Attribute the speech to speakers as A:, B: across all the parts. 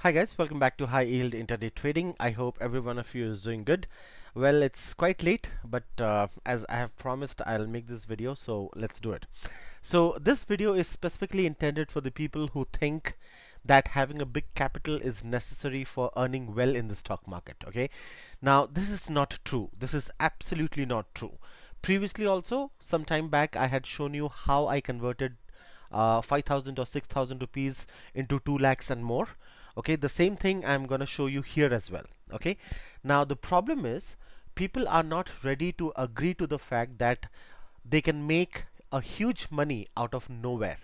A: Hi guys, welcome back to High Yield Intraday Trading. I hope every one of you is doing good. Well, it's quite late, but as I have promised, I'll make this video, so let's do it. So this video is specifically intended for the people who think that having a big capital is necessary for earning well in the stock market. Okay, now this is not true. This is absolutely not true. Previously also, some time back, I had shown you how I converted 5,000 or 6,000 rupees into 2 lakhs and more. Okay, the same thing I'm going to show you here as well. Okay, now the problem is people are not ready to agree to the fact that they can make a huge money out of nowhere.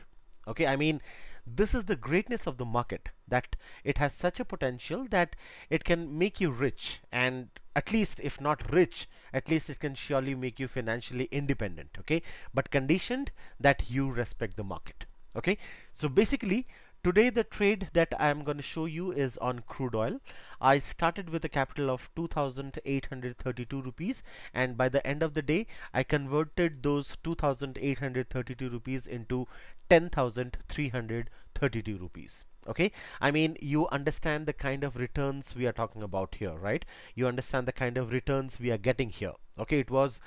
A: Okay, I mean, this is the greatness of the market, that it has such a potential that it can make you rich, and at least if not rich, at least it can surely make you financially independent. Okay, but conditioned that you respect the market. Okay, so basically today the trade that I am going to show you is on crude oil. I started with a capital of 2,832 rupees, and by the end of the day I converted those 2,832 rupees into 10,332 rupees. Okay, I mean, you understand the kind of returns we are talking about here, right? You understand the kind of returns we are getting here. Okay, it was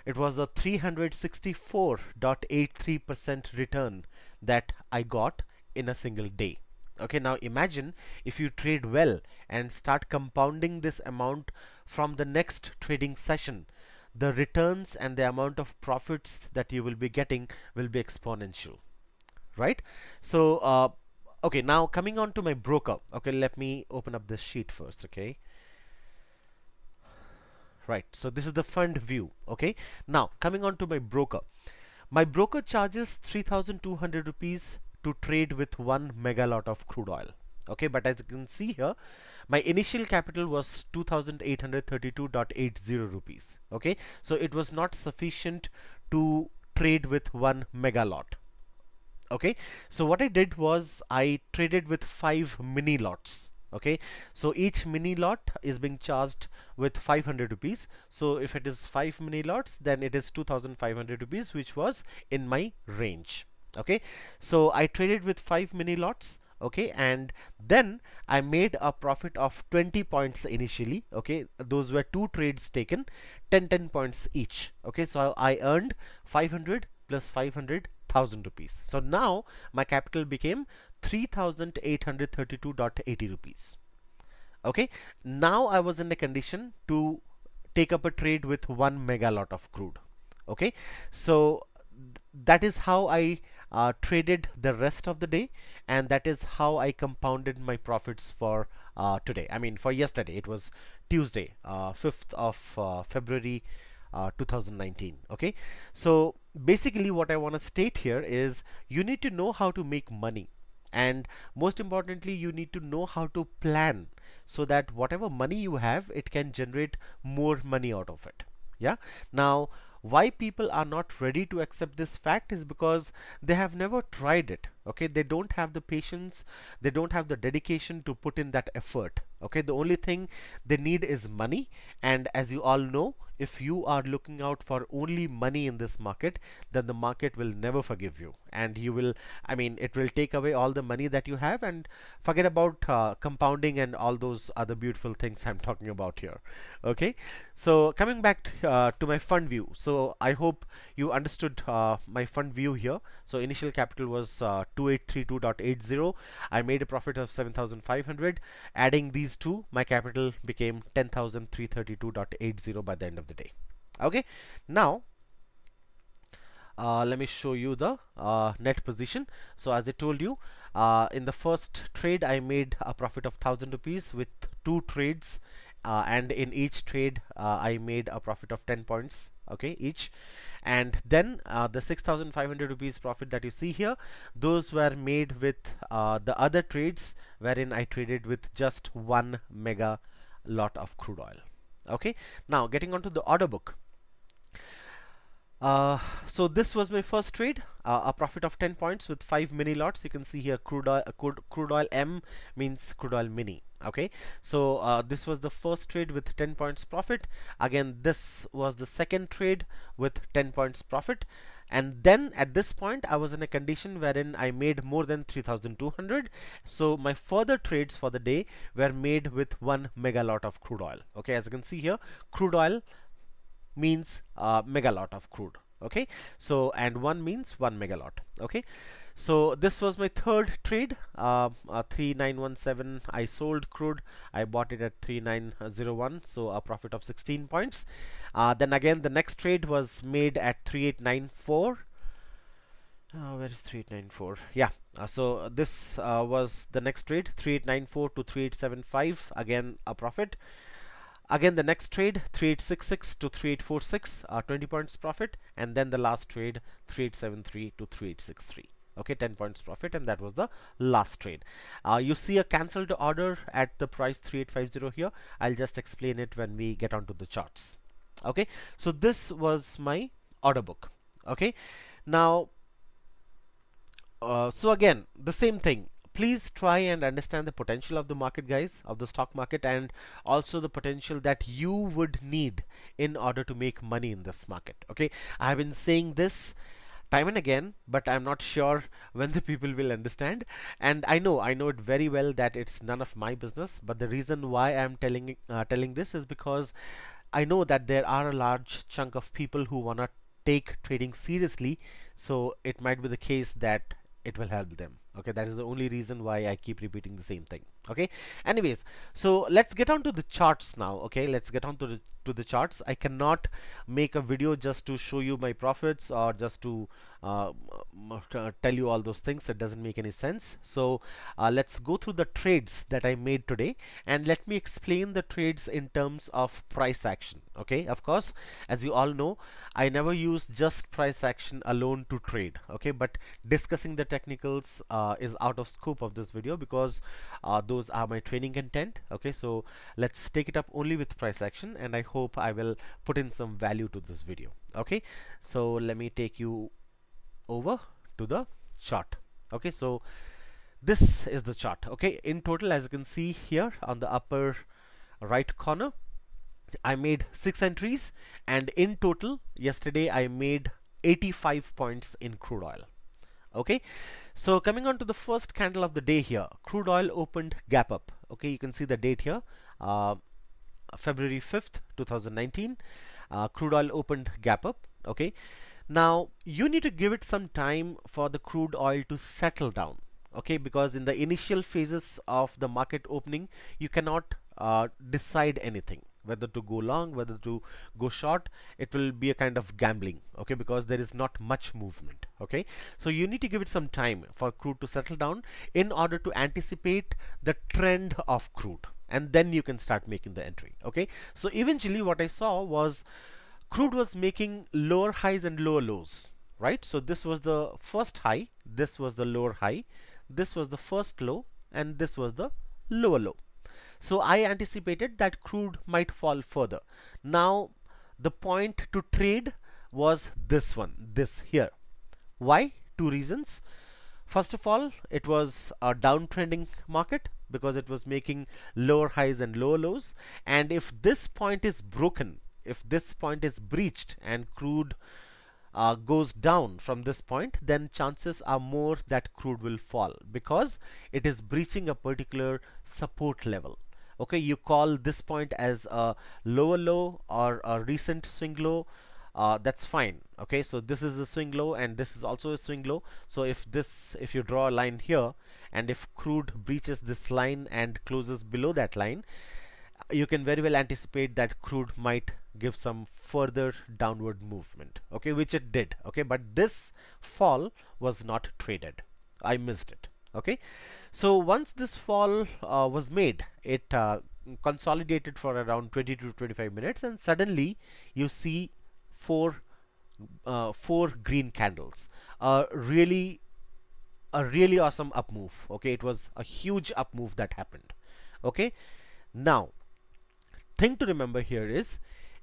A: a 364.83% return that I got in a single day. Okay, now imagine if you trade well and start compounding this amount from the next trading session, the returns and the amount of profits that you will be getting will be exponential, right? So okay, now coming on to my broker. Okay, let me open up this sheet first. Okay, right, so this is the fund view. Okay, now coming on to my broker. My broker charges 3,200 rupees to trade with 1 mega lot of crude oil. Okay, but as you can see here, my initial capital was 2,832.80 rupees. Okay, so it was not sufficient to trade with 1 mega lot. Okay, so what I did was I traded with 5 mini lots. Okay, so each mini lot is being charged with 500 rupees. So if it is 5 mini lots, then it is 2,500 rupees, which was in my range. Okay, so I traded with 5 mini lots. Okay, and then I made a profit of 20 points initially. Okay, those were 2 trades taken, 10 points each. Okay, so I earned 500 plus 500,000 rupees. So now my capital became 3,832.80 rupees. Okay, now I was in a condition to take up a trade with 1 mega lot of crude. Okay, so that is how I traded the rest of the day, and that is how I compounded my profits for today. I mean, for yesterday. It was Tuesday, 5th of February 2019. Okay, so basically what I want to state here is you need to know how to make money, and most importantly you need to know how to plan so that whatever money you have, it can generate more money out of it. Yeah, now why people are not ready to accept this fact is because they have never tried it. Okay, they don't have the patience, they don't have the dedication to put in that effort. Okay, the only thing they need is money, and as you all know, if you are looking out for only money in this market, then the market will never forgive you, and you will, I mean, it will take away all the money that you have and forget about compounding and all those other beautiful things I'm talking about here. Okay, so coming back to my fund view. So I hope you understood my fund view here. So initial capital was 2,832.80. I made a profit of 7,500. Adding these two, my capital became 10,332.80 by the end of the day. Okay, now let me show you the net position. So as I told you, in the first trade I made a profit of 1,000 rupees with 2 trades, and in each trade I made a profit of 10 points, okay, each. And then the 6,500 rupees profit that you see here, those were made with the other trades wherein I traded with just 1 mega lot of crude oil. Okay, now getting onto the order book. So this was my first trade, a profit of 10 points with 5 mini lots. You can see here crude oil M means crude oil mini. Okay, so this was the first trade with 10 points profit. Again, this was the second trade with 10 points profit, and then at this point I was in a condition wherein I made more than 3200. So my further trades for the day were made with 1 mega lot of crude oil. Okay, as you can see here, crude oil means mega lot of crude. Okay, so and 1 means 1 mega lot. Okay, so this was my third trade. 3917 I sold crude. I bought it at 3901, so a profit of 16 points. Then again the next trade was made at 3894. Where is 3894? Yeah, so this was the next trade, 3894 to 3875, again a profit. Again the next trade, 3866 to 3846, 20 points profit, and then the last trade, 3873 to 3863. Okay, 10 points profit, and that was the last trade. You see a cancelled order at the price 3850 here. I'll just explain it when we get onto the charts. Okay, so this was my order book. Okay, now so again the same thing. Please try and understand the potential of the market, guys, of the stock market, and also the potential that you would need in order to make money in this market. Okay, I have been saying this time and again, but I'm not sure when the people will understand. And I know it very well that it's none of my business, but the reason why I'm telling this is because I know that there are a large chunk of people who wanna take trading seriously, so it might be the case that it will help them. Okay, that is the only reason why I keep repeating the same thing. Okay, anyways, so let's get on to the charts now. Okay, let's get on to the charts. I cannot make a video just to show you my profits or just to tell you all those things. It doesn't make any sense. So let's go through the trades that I made today, and let me explain the trades in terms of price action. Okay, of course, as you all know, I never use just price action alone to trade. Okay, but discussing the technicals is out of scope of this video, because those are my training content. Okay, so let's take it up only with price action, and I hope I will put in some value to this video. Okay, so let me take you over to the chart. Okay, so this is the chart. Okay, in total, as you can see here on the upper right corner, I made 6 entries, and in total yesterday I made 85 points in crude oil. Okay, so coming on to the first candle of the day here, crude oil opened gap up. Okay, you can see the date here, February 5th 2019. Crude oil opened gap up. Okay, now you need to give it some time for the crude oil to settle down. Okay, because in the initial phases of the market opening, you cannot decide anything, whether to go long, whether to go short. It will be a kind of gambling. Okay, because there is not much movement. Okay, so you need to give it some time for crude to settle down in order to anticipate the trend of crude, and then you can start making the entry. Okay, so eventually what I saw was crude was making lower highs and lower lows, right? So this was the first high, this was the lower high, this was the first low, and this was the lower low. So I anticipated that crude might fall further. Now the point to trade was this one, this here. Why? Two reasons. First of all, it was a downtrending market because it was making lower highs and lower lows, and if this point is broken, if this point is breached and crude goes down from this point, then chances are more that crude will fall because it is breaching a particular support level. Okay, you call this point as a lower low or a recent swing low, that's fine. Okay, so this is a swing low and this is also a swing low. So if you draw a line here, and if crude breaches this line and closes below that line, you can very well anticipate that crude might give some further downward movement. Okay, which it did. Okay, but this fall was not traded. I missed it. Okay, so once this fall was made, it consolidated for around 20 to 25 minutes, and suddenly you see four green candles. Really awesome up move. Okay, it was a huge up move that happened. Okay, now thing to remember here is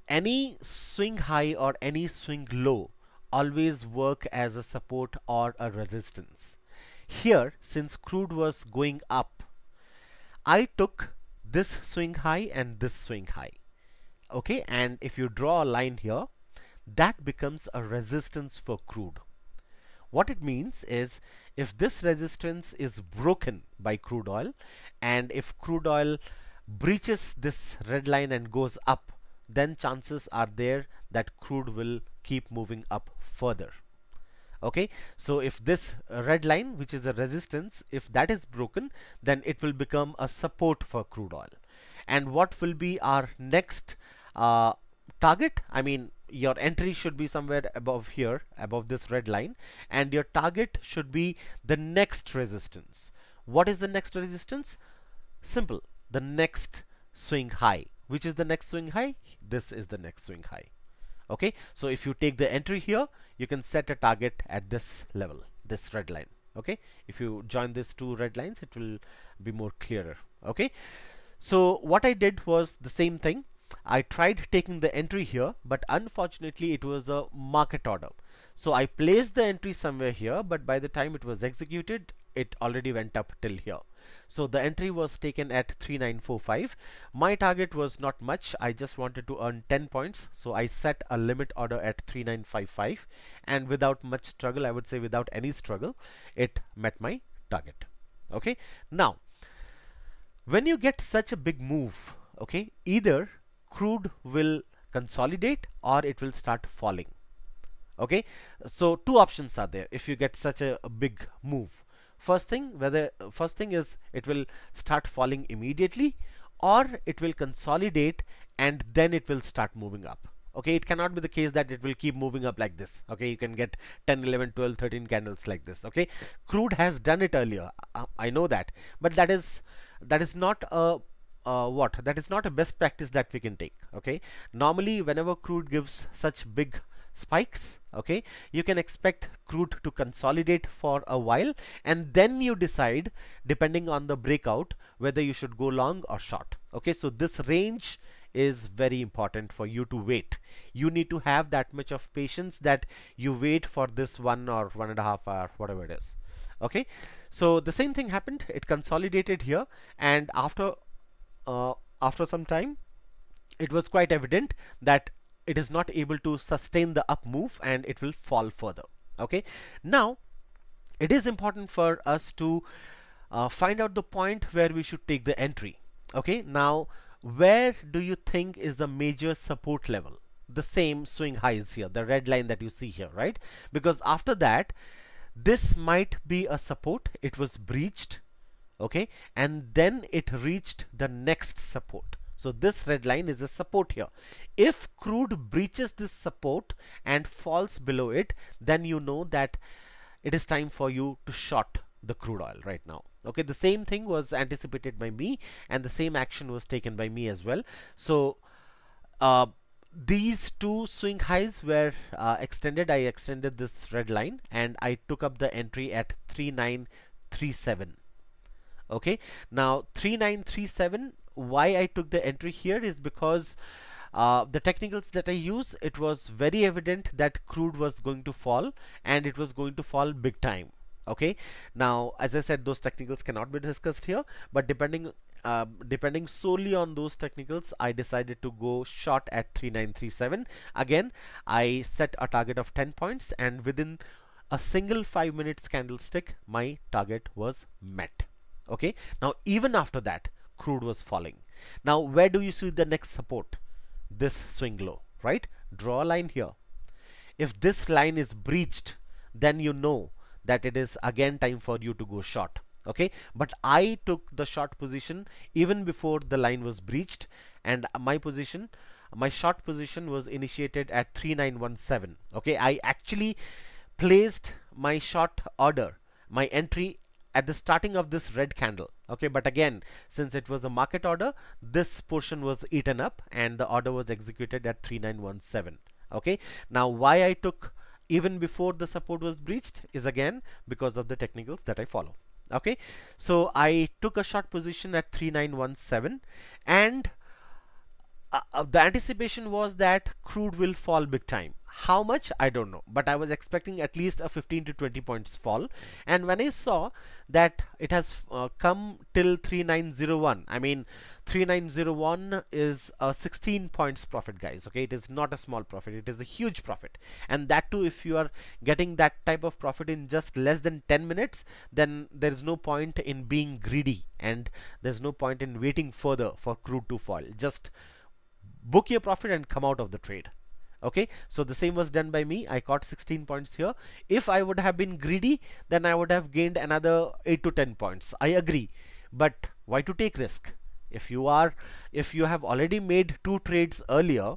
A: any swing high or any swing low always work as a support or a resistance. Here, since crude was going up, I took this swing high and this swing high. Okay, and if you draw a line here, that becomes a resistance for crude. What it means is, if this resistance is broken by crude oil, and if crude oil breaches this red line and goes up, then chances are there that crude will keep moving up further. Okay, so if this red line, which is a resistance, if that is broken, then it will become a support for crude oil. And what will be our next target? I mean, your entry should be somewhere above here, above this red line, and your target should be the next resistance. What is the next resistance? Simple, the next swing high. Which is the next swing high? This is the next swing high. Okay, so if you take the entry here, you can set a target at this level, this red line. Okay, if you join these two red lines, it will be more clearer. Okay, so what I did was the same thing. I tried taking the entry here, but unfortunately it was a market order. So I placed the entry somewhere here, but by the time it was executed, it already went up till here. So the entry was taken at 3945. My target was not much. I just wanted to earn 10 points. So I set a limit order at 3955, and without much struggle, I would say without any struggle, it met my target. Okay, now when you get such a big move, okay, either crude will consolidate or it will start falling. Okay, so two options are there if you get such a big move. First thing is it will start falling immediately, or it will consolidate and then it will start moving up. Okay, it cannot be the case that it will keep moving up like this. Okay, you can get 10, 11, 12, 13 candles like this. Okay, crude has done it earlier, I know that, but that is not a that is not a best practice that we can take. Okay, normally whenever crude gives such big spikes, okay, you can expect crude to consolidate for a while, and then you decide, depending on the breakout, whether you should go long or short. Okay, so this range is very important for you to wait. You need to have that much of patience that you wait for this 1 or 1.5 hour, whatever it is. Okay, so the same thing happened. It consolidated here, and after some time, it was quite evident that it is not able to sustain the up move and it will fall further. Okay, now it is important for us to find out the point where we should take the entry. Okay, now where do you think is the major support level? The same swing highs here, the red line that you see here, right? Because after that, this might be a support. It was breached, okay, and then it reached the next support. So this red line is a support here. If crude breaches this support and falls below it, then you know that it is time for you to short the crude oil right now. Okay, the same thing was anticipated by me, and the same action was taken by me as well. So these two swing highs were extended. I extended this red line and I took up the entry at 3937. Okay, now 3937, why I took the entry here is because the technicals that I use, it was very evident that crude was going to fall, and it was going to fall big time. Okay, now as I said, those technicals cannot be discussed here, but depending solely on those technicals, I decided to go short at 3937. Again, I set a target of 10 points, and within a single 5 minutes candlestick, my target was met. Okay, now even after that, crude was falling. Now where do you see the next support? This swing low, right? Draw a line here. If this line is breached, then you know that it is again time for you to go short. Okay, but I took the short position even before the line was breached, and my short position was initiated at 3917. Okay, I actually placed my short order, my entry, at the starting of this red candle. Okay, but again, since it was a market order, this portion was eaten up and the order was executed at 3917. Okay, now why I took even before the support was breached is again because of the technicals that I follow. Okay, so I took a short position at 3917, and the anticipation was that crude will fall big time. How much, I don't know, but I was expecting at least a 15 to 20 points fall. And when I saw that it has come till 3901, I mean 3901 is a 16 points profit, guys. Okay, it is not a small profit, it is a huge profit. And that too, if you are getting that type of profit in just less than 10 minutes, then there is no point in being greedy, and there's no point in waiting further for crude to fall. Just book your profit and come out of the trade. Okay, so the same was done by me. I caught 16 points here. If I would have been greedy, then I would have gained another 8 to 10 points. I agree, but why to take risk? If you have already made 2 trades earlier,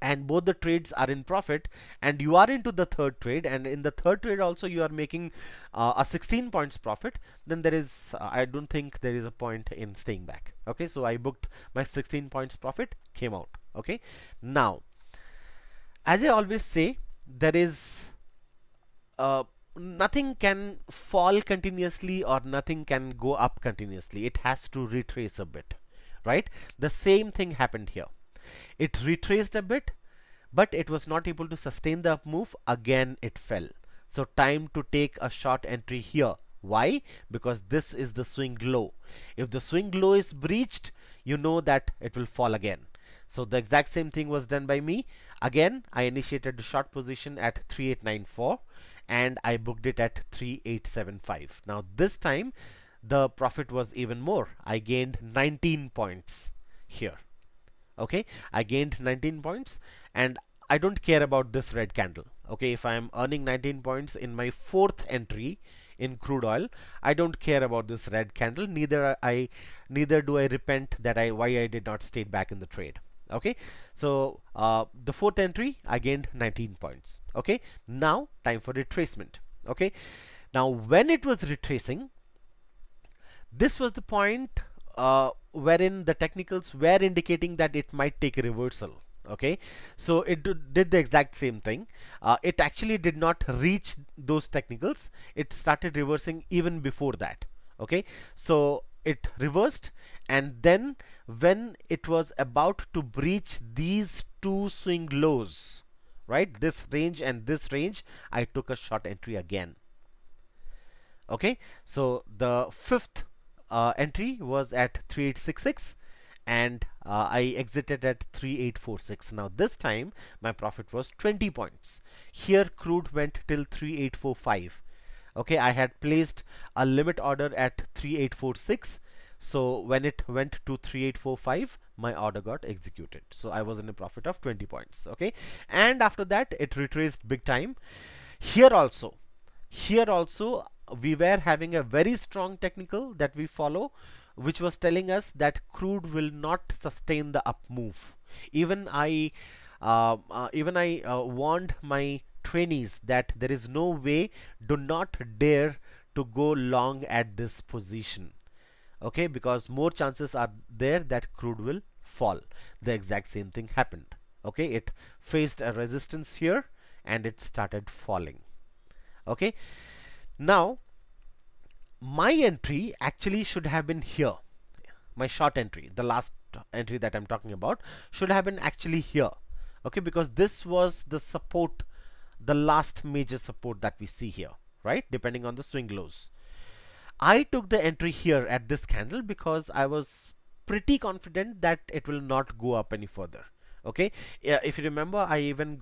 A: and both the trades are in profit, and you are into the third trade, and in the third trade also you are making a 16 points profit, then there is I don't think there is a point in staying back. Okay, so I booked my 16 points profit, came out. Okay, now as I always say, there is nothing can fall continuously or nothing can go up continuously. It has to retrace a bit, right? The same thing happened here. It retraced a bit, but it was not able to sustain the up move. Again it fell. So time to take a short entry here. Why? Because this is the swing low. If the swing low is breached, you know that it will fall again. So the exact same thing was done by me. Again, I initiated the short position at 3894 and I booked it at 3875. Now this time the profit was even more. I gained 19 points here. Okay, I gained 19 points, and I don't care about this red candle. Okay, if I am earning 19 points in my 4th entry in crude oil, I don't care about this red candle. Neither do I repent that why I did not stay back in the trade. Okay, so the 4th entry I gained 19 points. Okay, now time for retracement. Okay, now when it was retracing, this was the point wherein the technicals were indicating that it might take a reversal. Okay, so it did the exact same thing. It actually did not reach those technicals. It started reversing even before that. Okay, so it reversed, and then when it was about to breach these 2 swing lows, right, this range and this range, I took a short entry again. Okay, so the 5th entry was at 3866 and I exited at 3846. Now this time my profit was 20 points. Here crude went till 3845. Okay, I had placed a limit order at 3846, so when it went to 3845, my order got executed. So I was in a profit of 20 points. Okay, and after that it retraced big time. Here also we were having a very strong technical that we follow, which was telling us that crude will not sustain the up move. Even I warned my trainees that there is no way, do not dare to go long at this position. Okay, because more chances are there that crude will fall. The exact same thing happened. Okay, it faced a resistance here and it started falling. Okay, now my entry actually should have been here. My short entry, the last entry that I'm talking about, should have been actually here. Okay, because this was the support, the last major support that we see here, right, depending on the swing lows. I took the entry here at this candle because I was pretty confident that it will not go up any further. Okay, if you remember, I even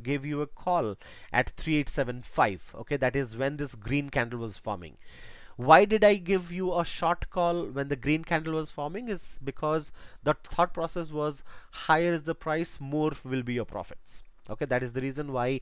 A: gave you a call at 3875. Okay, that is when this green candle was forming. Why did I give you a short call when the green candle was forming? Is because the thought process was higher is the price, more will be your profits. Okay, that is the reason why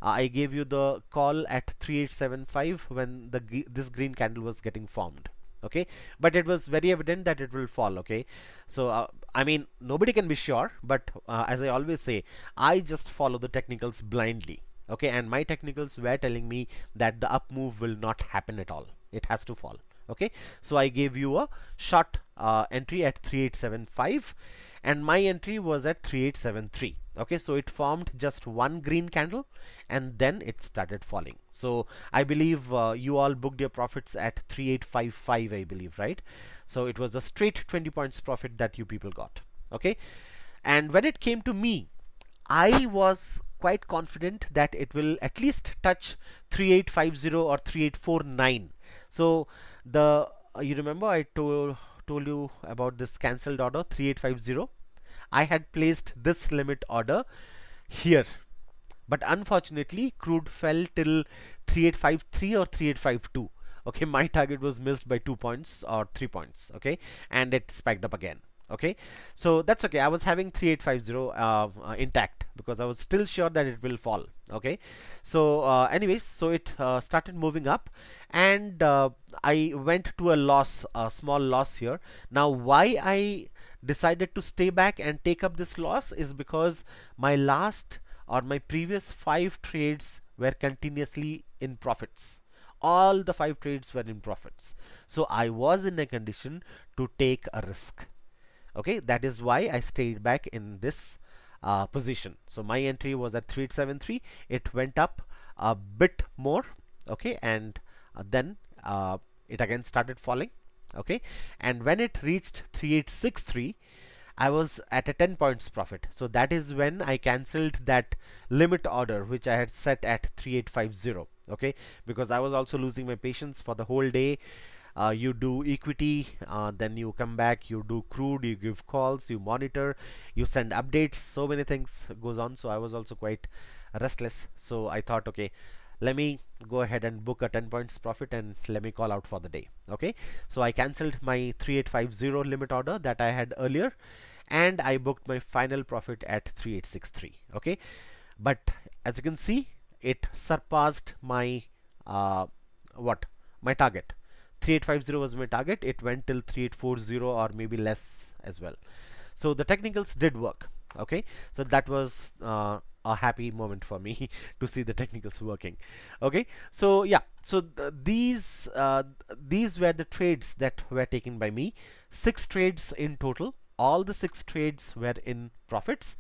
A: I gave you the call at 3875 when this green candle was getting formed. Okay, but it was very evident that it will fall. Okay, so I mean, nobody can be sure, but as I always say, I just follow the technicals blindly. Okay, and my technicals were telling me that the up move will not happen at all. It has to fall. Okay, so I gave you a short entry at 3875 and my entry was at 3873. Okay, so it formed just one green candle and then it started falling. So I believe you all booked your profits at 3855, I believe, right? So it was a straight 20 points profit that you people got. Okay, And when it came to me, I was quite confident that it will at least touch 3850 or 3849. So the you remember I told you about this cancelled order 3850. I had placed this limit order here, but unfortunately crude fell till 3853 or 3852. Okay, my target was missed by 2 points or 3 points. Okay, and it spiked up again. Okay, so that's okay. I was having 3850 intact because I was still sure that it will fall. Okay, so anyways, so it started moving up, and I went to a loss, a small loss here. Now why I decided to stay back and take up this loss is because my last or my previous 5 trades were continuously in profits. All the 5 trades were in profits, so I was in a condition to take a risk. Okay, that is why I stayed back in this position. So my entry was at 3873. It went up a bit more. Okay, and then it again started falling. Okay, and when it reached 3863, I was at a 10 points profit. So that is when I cancelled that limit order which I had set at 3850. Okay, because I was also losing my patience for the whole day. You do equity, then you come back, you do crude, you give calls, you monitor, you send updates, so many things goes on. So I was also quite restless. So I thought, okay, let me go ahead and book a 10 points profit and let me call out for the day. Okay, so I cancelled my 3850 limit order that I had earlier, and I booked my final profit at 3863. Okay, but as you can see, it surpassed my my target. 3850 was my target. It went till 3840 or maybe less as well. So the technicals did work. Okay, so that was a happy moment for me to see the technicals working. Okay, so yeah, so these were the trades that were taken by me. 6 trades in total. All the 6 trades were in profits.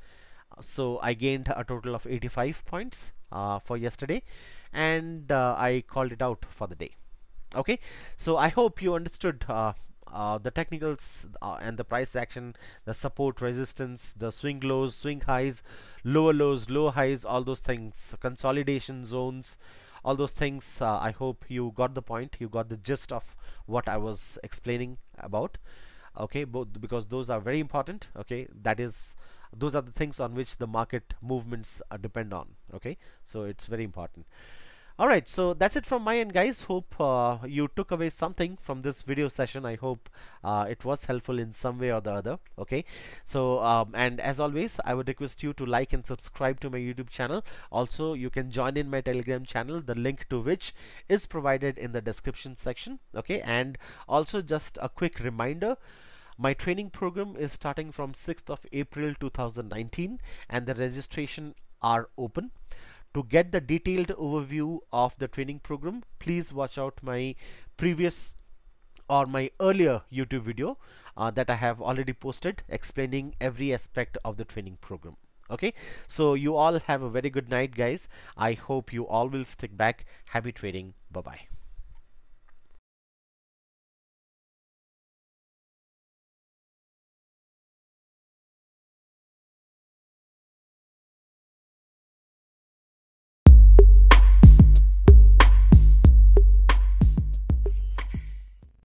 A: So I gained a total of 85 points for yesterday, and I called it out for the day. Okay, so I hope you understood the technicals and the price action, the support, resistance, the swing lows, swing highs, lower lows, low highs, all those things, consolidation zones, all those things. I hope you got the point, you got the gist of what I was explaining about. Okay, both because those are very important. Okay, that is, those are the things on which the market movements depend on. Okay, so it's very important. Alright, so that's it from my end, guys. Hope you took away something from this video session. I hope it was helpful in some way or the other. Okay, so and as always, I would request you to like and subscribe to my YouTube channel. Also, you can join in my Telegram channel, the link to which is provided in the description section. Okay, and also just a quick reminder, my training program is starting from 6th of April 2019, and the registration are open. To get the detailed overview of the training program, please watch out my previous or my earlier YouTube video that I have already posted explaining every aspect of the training program. Okay, so you all have a very good night, guys. I hope you all will stick back. Happy trading. Bye bye.